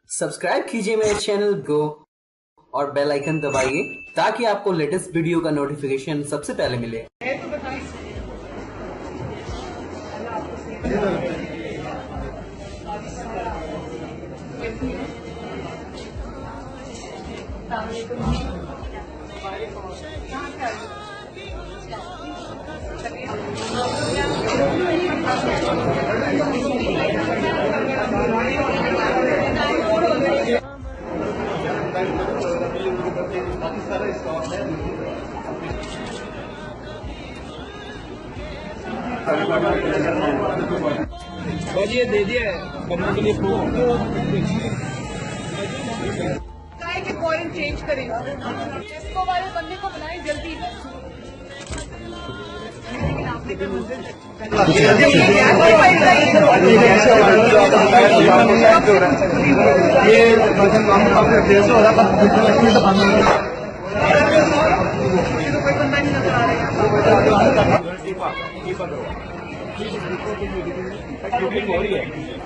Subscribe कीजिए मेरे channel को और बेल आइकन दबाइए ताकि आपको लेटेस्ट वीडियो का नोटिफिकेशन सबसे पहले मिले। ये दे दिया है बनने के लिए काय के पॉइंट चेंज करें इसको वाले बंदे को बनाएं जल्दी।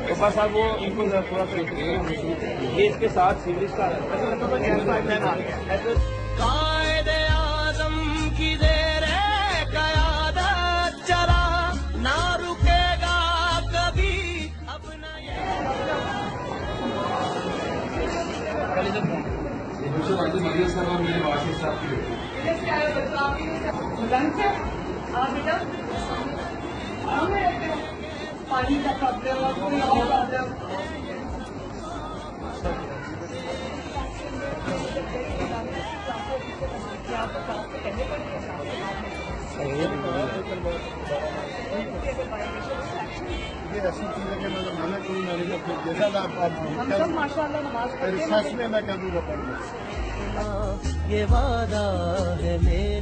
तो बस अब वो इनको थोड़ा सा ये इसके साथ सीरीज का कायदे आज़म की देर क़यादत चला ना रुकेगा कभी अपना पानी का प्रॉब्लम और कोई और प्रॉब्लम ऐसी चीज है कि मतलब मैंने कोई नॉलेज जैसा हम सब माशाल्लाह नमाज पढ़ते हैं। सच में मैं क्या दूंगा ये वादा है मेरा।